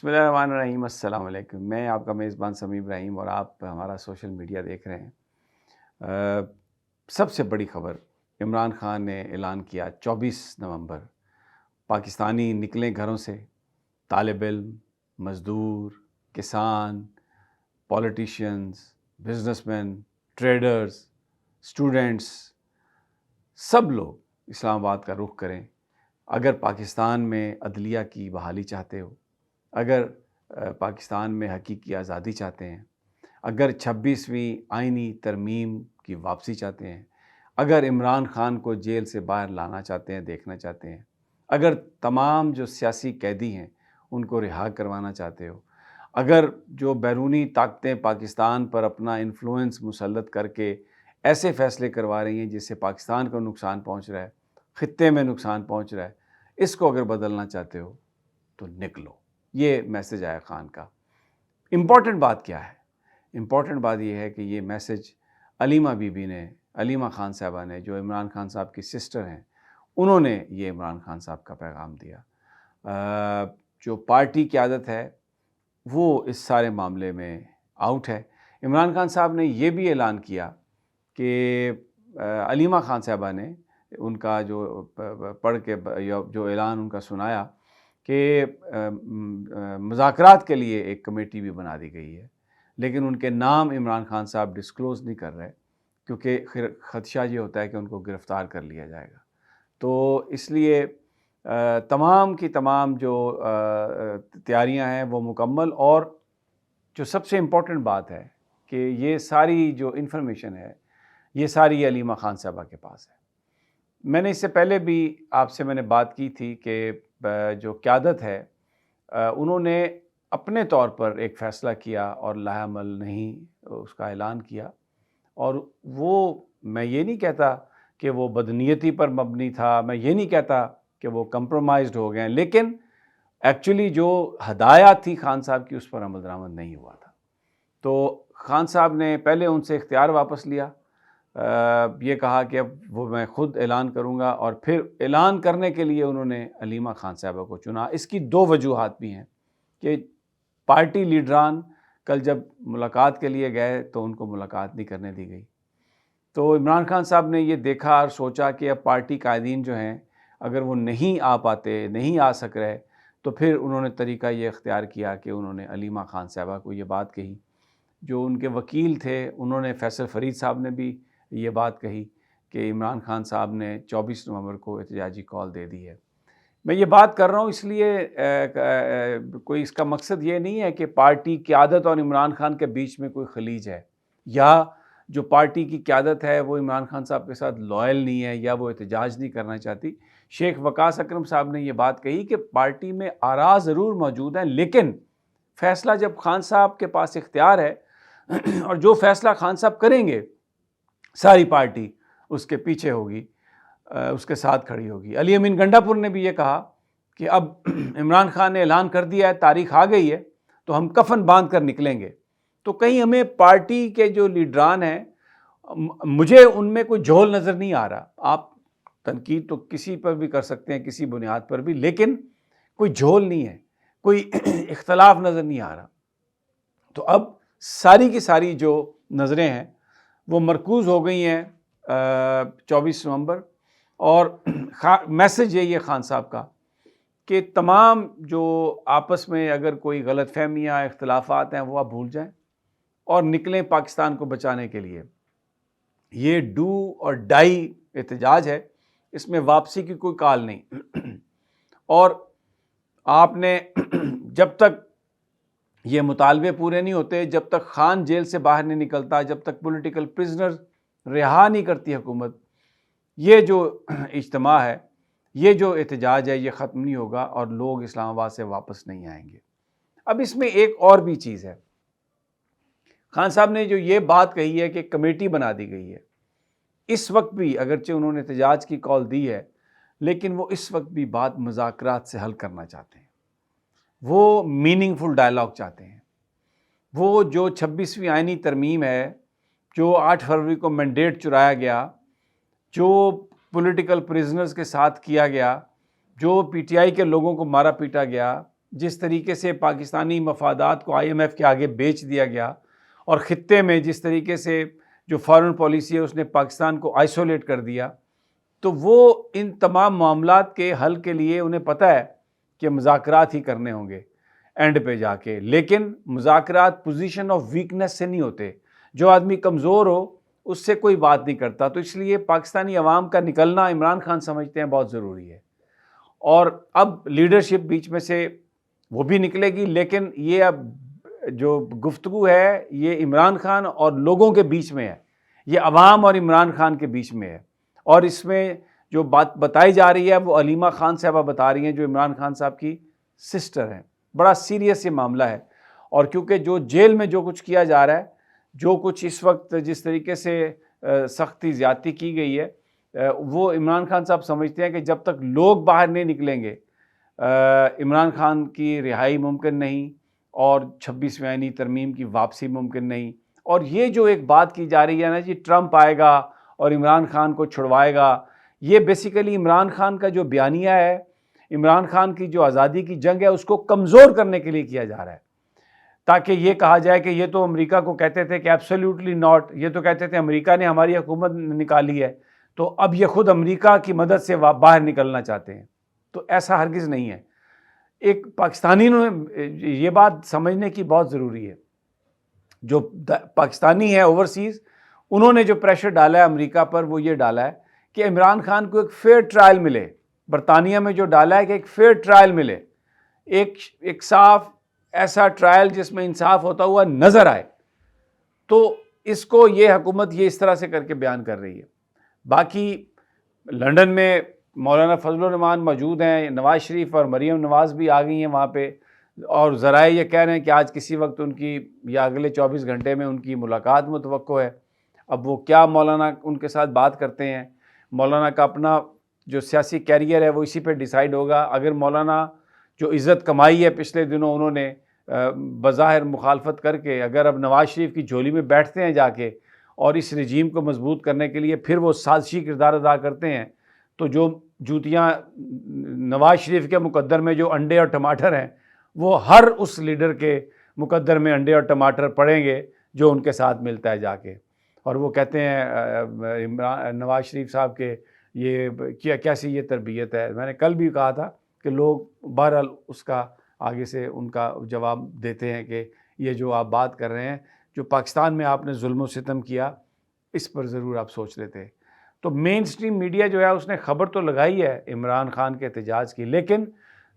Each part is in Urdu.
بسم اللہ الرحمن الرحیم، السلام علیکم۔ میں آپ کا میزبان سمیع ابراہیم اور آپ ہمارا سوشل میڈیا دیکھ رہے ہیں۔ سب سے بڑی خبر، عمران خان نے اعلان کیا 24 نومبر پاکستانی نکلیں گھروں سے، طالب علم، مزدور، کسان، politicians, businessman, traders, students, سب لوگ اسلام آباد کا رخ کریں اگر پاکستان میں عدلیہ کی بحالی چاہتے ہو، اگر پاکستان میں حقیقی آزادی چاہتے ہیں، اگر 26ویں آئینی ترمیم کی واپسی چاہتے ہیں، اگر عمران خان کو جیل سے باہر لانا چاہتے ہیں، دیکھنا چاہتے ہیں، اگر تمام جو سیاسی قیدی ہیں ان کو رہا کروانا چاہتے ہو، اگر جو بیرونی طاقتیں پاکستان پر اپنا انفلوئنس مسلط کر کے ایسے فیصلے کروا رہی ہیں جس سے پاکستان کو نقصان پہنچ رہا ہے، خطے میں نقصان پہنچ رہا ہے، اس کو اگر بدلنا چاہتے ہو تو نکلو۔ یہ میسج آیا خان کا۔ امپورٹنٹ بات کیا ہے؟ امپورٹنٹ بات یہ ہے کہ یہ میسج علیمہ بی بی نے، علیمہ خان صاحبہ نے، جو عمران خان صاحب کی سسٹر ہیں، انہوں نے یہ عمران خان صاحب کا پیغام دیا۔ جو پارٹی قیادت ہے وہ اس سارے معاملے میں آؤٹ ہے۔ عمران خان صاحب نے یہ بھی اعلان کیا کہ علیمہ خان صاحبہ نے ان کا جو پڑھ کے جو اعلان ان کا سنایا کہ مذاکرات کے لیے ایک کمیٹی بھی بنا دی گئی ہے، لیکن ان کے نام عمران خان صاحب ڈسکلوز نہیں کر رہے کیونکہ خدشہ یہ ہوتا ہے کہ ان کو گرفتار کر لیا جائے گا۔ تو اس لیے تمام کی تمام جو تیاریاں ہیں وہ مکمل، اور جو سب سے امپورٹنٹ بات ہے کہ یہ ساری جو انفارمیشن ہے یہ ساری علیمہ خان صاحبہ کے پاس ہے۔ میں نے اس سے پہلے بھی آپ سے میں نے بات کی تھی کہ جو قیادت ہے انہوں نے اپنے طور پر ایک فیصلہ کیا اور لاہ عمل نہیں اس کا اعلان کیا، اور وہ میں یہ نہیں کہتا کہ وہ بدنیتی پر مبنی تھا، میں یہ نہیں کہتا کہ وہ کمپرومائزڈ ہو گئے، لیکن ایکچولی جو ہدایات تھی خان صاحب کی اس پر عمل درآمد نہیں ہوا تھا۔ تو خان صاحب نے پہلے ان سے اختیار واپس لیا، یہ کہا کہ اب وہ میں خود اعلان کروں گا، اور پھر اعلان کرنے کے لیے انہوں نے علیمہ خان صاحبہ کو چنا۔ اس کی دو وجوہات بھی ہیں کہ پارٹی لیڈران کل جب ملاقات کے لیے گئے تو ان کو ملاقات نہیں کرنے دی گئی، تو عمران خان صاحب نے یہ دیکھا اور سوچا کہ اب پارٹی قائدین جو ہیں اگر وہ نہیں آ پاتے، نہیں آ سک رہے، تو پھر انہوں نے طریقہ یہ اختیار کیا کہ انہوں نے علیمہ خان صاحبہ کو یہ بات کہی۔ جو ان کے وکیل تھے انہوں نے، فیصل فرید صاحب نے بھی یہ بات کہی کہ عمران خان صاحب نے 24 نومبر کو احتجاجی کال دے دی ہے۔ میں یہ بات کر رہا ہوں اس لیے کوئی اس کا مقصد یہ نہیں ہے کہ پارٹی قیادت اور عمران خان کے بیچ میں کوئی خلیج ہے، یا جو پارٹی کی قیادت ہے وہ عمران خان صاحب کے ساتھ لائل نہیں ہے، یا وہ احتجاج نہیں کرنا چاہتی۔ شیخ وقاص اکرم صاحب نے یہ بات کہی کہ پارٹی میں آراء ضرور موجود ہیں، لیکن فیصلہ جب خان صاحب کے پاس اختیار ہے اور جو فیصلہ خان صاحب کریں گے ساری پارٹی اس کے پیچھے ہوگی، اس کے ساتھ کھڑی ہوگی۔ علی امین گنڈا پور نے بھی یہ کہا کہ اب عمران خان نے اعلان کر دیا ہے، تاریخ آ گئی ہے، تو ہم کفن باندھ کر نکلیں گے۔ تو کہیں ہمیں پارٹی کے جو لیڈران ہیں، مجھے ان میں کوئی جھول نظر نہیں آ رہا۔ آپ تنقید تو کسی پر بھی کر سکتے ہیں، کسی بنیاد پر بھی، لیکن کوئی جھول نہیں ہے، کوئی اختلاف نظر نہیں آ رہا۔ تو اب ساری کی ساری جو نظریں ہیں وہ مرکوز ہو گئی ہیں 24 نومبر، اور میسج یہی ہے خان صاحب کا کہ تمام جو آپس میں اگر کوئی غلط فہمیاں، اختلافات ہیں، وہ آپ بھول جائیں اور نکلیں پاکستان کو بچانے کے لیے۔ یہ ڈو اور ڈائی احتجاج ہے، اس میں واپسی کی کوئی کال نہیں۔ اور آپ نے جب تک یہ مطالبے پورے نہیں ہوتے، جب تک خان جیل سے باہر نہیں نکلتا، جب تک پولیٹیکل پرزنر رہا نہیں کرتی حکومت، یہ جو اجتماع ہے، یہ جو احتجاج ہے، یہ ختم نہیں ہوگا اور لوگ اسلام آباد سے واپس نہیں آئیں گے۔ اب اس میں ایک اور بھی چیز ہے، خان صاحب نے جو یہ بات کہی ہے کہ کمیٹی بنا دی گئی ہے، اس وقت بھی اگرچہ انہوں نے احتجاج کی کال دی ہے، لیکن وہ اس وقت بھی بات مذاکرات سے حل کرنا چاہتے ہیں، وہ میننگ فل ڈائلاگ چاہتے ہیں۔ وہ جو 26ویں آئینی ترمیم ہے، جو 8 فروری کو مینڈیٹ چرایا گیا، جو پولیٹیکل پرزنرز کے ساتھ کیا گیا، جو پی ٹی آئی کے لوگوں کو مارا پیٹا گیا، جس طریقے سے پاکستانی مفادات کو IMF کے آگے بیچ دیا گیا، اور خطے میں جس طریقے سے جو فارن پالیسی ہے اس نے پاکستان کو آئسولیٹ کر دیا، تو وہ ان تمام معاملات کے حل کے لیے انہیں پتہ ہے کہ مذاکرات ہی کرنے ہوں گے اینڈ پہ جا کے، لیکن مذاکرات پوزیشن آف ویکنس سے نہیں ہوتے. جو آدمی کمزور ہو اس سے کوئی بات نہیں کرتا. تو اس لیے پاکستانی عوام کا نکلنا عمران خان سمجھتے ہیں بہت ضروری ہے، اور اب لیڈرشپ بیچ میں سے وہ بھی نکلے گی، لیکن یہ اب جو گفتگو ہے یہ عمران خان اور لوگوں کے بیچ میں ہے، یہ عوام اور عمران خان کے بیچ میں ہے. اور اس میں جو بات بتائی جا رہی ہے وہ علیمہ خان صاحبہ بتا رہی ہیں جو عمران خان صاحب کی سسٹر ہیں. بڑا سیریس یہ معاملہ ہے، اور کیونکہ جو جیل میں جو کچھ کیا جا رہا ہے، جو کچھ اس وقت جس طریقے سے سختی زیادتی کی گئی ہے، وہ عمران خان صاحب سمجھتے ہیں کہ جب تک لوگ باہر نہیں نکلیں گے عمران خان کی رہائی ممکن نہیں، اور 26ویں آئینی ترمیم کی واپسی ممکن نہیں. اور یہ جو ایک بات کی جا رہی ہے نا جی ٹرمپ آئے گا اور عمران خان کو چھڑوائے گا، یہ بیسیکلی عمران خان کا جو بیانیہ ہے، عمران خان کی جو آزادی کی جنگ ہے اس کو کمزور کرنے کے لیے کیا جا رہا ہے، تاکہ یہ کہا جائے کہ یہ تو امریکہ کو کہتے تھے کہ ایبسلیوٹلی ناٹ، یہ تو کہتے تھے امریکہ نے ہماری حکومت نکالی ہے، تو اب یہ خود امریکہ کی مدد سے باہر نکلنا چاہتے ہیں. تو ایسا ہرگز نہیں ہے. ایک پاکستانی نے یہ بات سمجھنے کی بہت ضروری ہے، جو پاکستانی ہے اوورسیز، انہوں نے جو پریشر ڈالا ہے امریکہ پر وہ یہ ڈالا ہے کہ عمران خان کو ایک فیئر ٹرائل ملے. برطانیہ میں جو ڈالا ہے کہ ایک فیئر ٹرائل ملے، ایک صاف ایسا ٹرائل جس میں انصاف ہوتا ہوا نظر آئے. تو اس کو یہ حکومت یہ اس طرح سے کر کے بیان کر رہی ہے. باقی لندن میں مولانا فضل الرحمان موجود ہیں، نواز شریف اور مریم نواز بھی آ گئی ہیں وہاں پہ، اور ذرائع یہ کہہ رہے ہیں کہ آج کسی وقت ان کی یا اگلے 24 گھنٹے میں ان کی ملاقات متوقع ہے. اب وہ کیا مولانا ان کے ساتھ بات کرتے ہیں، مولانا کا اپنا جو سیاسی کیریئر ہے وہ اسی پہ ڈیسائیڈ ہوگا. اگر مولانا جو عزت کمائی ہے پچھلے دنوں انہوں نے بظاہر مخالفت کر کے، اگر اب نواز شریف کی جھولی میں بیٹھتے ہیں جا کے اور اس رجیم کو مضبوط کرنے کے لیے پھر وہ سازشی کردار ادا کرتے ہیں، تو جو جوتیاں نواز شریف کے مقدر میں جو انڈے اور ٹماٹر ہیں، وہ ہر اس لیڈر کے مقدر میں انڈے اور ٹماٹر پڑیں گے جو ان کے ساتھ ملتا ہے جا کے. اور وہ کہتے ہیں نواز شریف صاحب کے یہ کیسی یہ تربیت ہے. میں نے کل بھی کہا تھا کہ لوگ بہرحال اس کا آگے سے ان کا جواب دیتے ہیں کہ یہ جو آپ بات کر رہے ہیں، جو پاکستان میں آپ نے ظلم و ستم کیا، اس پر ضرور آپ سوچ لیتے. تو مین سٹریم میڈیا جو ہے اس نے خبر تو لگائی ہے عمران خان کے احتجاج کی، لیکن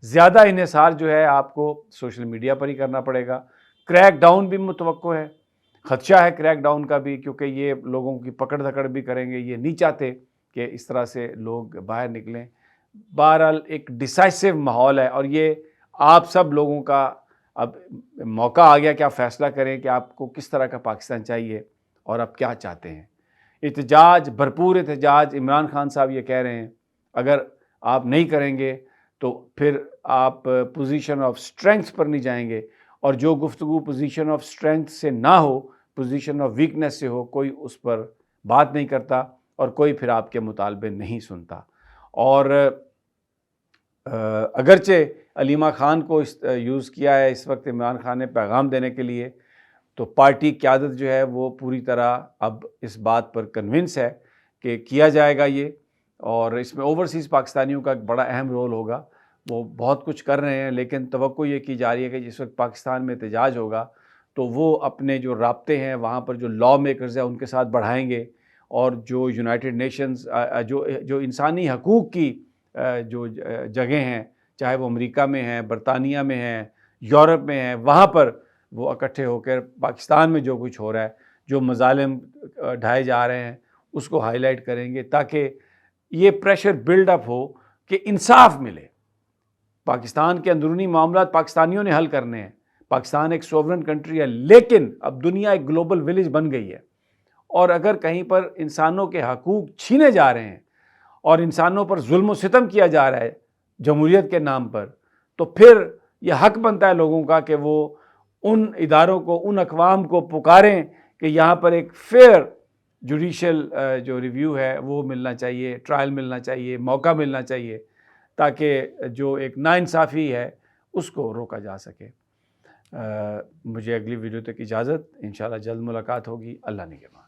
زیادہ انحصار جو ہے آپ کو سوشل میڈیا پر ہی کرنا پڑے گا. کریک ڈاؤن بھی متوقع ہے، خدشہ ہے کریک ڈاؤن کا بھی، کیونکہ یہ لوگوں کی پکڑ دھکڑ بھی کریں گے. یہ نہیں چاہتے کہ اس طرح سے لوگ باہر نکلیں. بہرحال ایک ڈیسائسو ماحول ہے، اور یہ آپ سب لوگوں کا اب موقع آ گیا کہ آپ فیصلہ کریں کہ آپ کو کس طرح کا پاکستان چاہیے اور آپ کیا چاہتے ہیں. احتجاج، بھرپور احتجاج. عمران خان صاحب یہ کہہ رہے ہیں اگر آپ نہیں کریں گے تو پھر آپ پوزیشن آف سٹرینگتھ پر نہیں جائیں گے، اور جو گفتگو پوزیشن آف سٹرینگتھ سے نہ ہو، پوزیشن آف ویکنس سے ہو، کوئی اس پر بات نہیں کرتا اور کوئی پھر آپ کے مطالبے نہیں سنتا. اور اگرچہ علیمہ خان کو یوز کیا ہے اس وقت عمران خان نے پیغام دینے کے لیے، تو پارٹی قیادت جو ہے وہ پوری طرح اب اس بات پر کنونس ہے کہ کیا جائے گا یہ، اور اس میں اوورسیز پاکستانیوں کا ایک بڑا اہم رول ہوگا. وہ بہت کچھ کر رہے ہیں، لیکن توقع یہ کی جا رہی ہے کہ جس وقت پاکستان میں احتجاج ہوگا تو وہ اپنے جو رابطے ہیں وہاں پر جو لا میکرز ہیں ان کے ساتھ بڑھائیں گے، اور جو یونائٹڈ نیشنز جو انسانی حقوق کی جو جگہیں ہیں، چاہے وہ امریکہ میں ہیں، برطانیہ میں ہیں، یورپ میں ہیں، وہاں پر وہ اکٹھے ہو کر پاکستان میں جو کچھ ہو رہا ہے، جو مظالم ڈھائے جا رہے ہیں، اس کو ہائی لائٹ کریں گے، تاکہ یہ پریشر بلڈ اپ ہو کہ انصاف ملے. پاکستان کے اندرونی معاملات پاکستانیوں نے حل کرنے ہیں. پاکستان ایک سوورن کنٹری ہے، لیکن اب دنیا ایک گلوبل ولیج بن گئی ہے، اور اگر کہیں پر انسانوں کے حقوق چھینے جا رہے ہیں اور انسانوں پر ظلم و ستم کیا جا رہا ہے جمہوریت کے نام پر، تو پھر یہ حق بنتا ہے لوگوں کا کہ وہ ان اداروں کو، ان اقوام کو پکاریں کہ یہاں پر ایک فیئر جوڈیشل جو ریویو ہے وہ ملنا چاہیے، ٹرائل ملنا چاہیے، موقع ملنا چاہیے، تاکہ جو ایک ناانصافی ہے اس کو روکا جا سکے۔ مجھے اگلی ویڈیو تک اجازت، انشاءاللہ جلد ملاقات ہوگی، اللہ نگہبان۔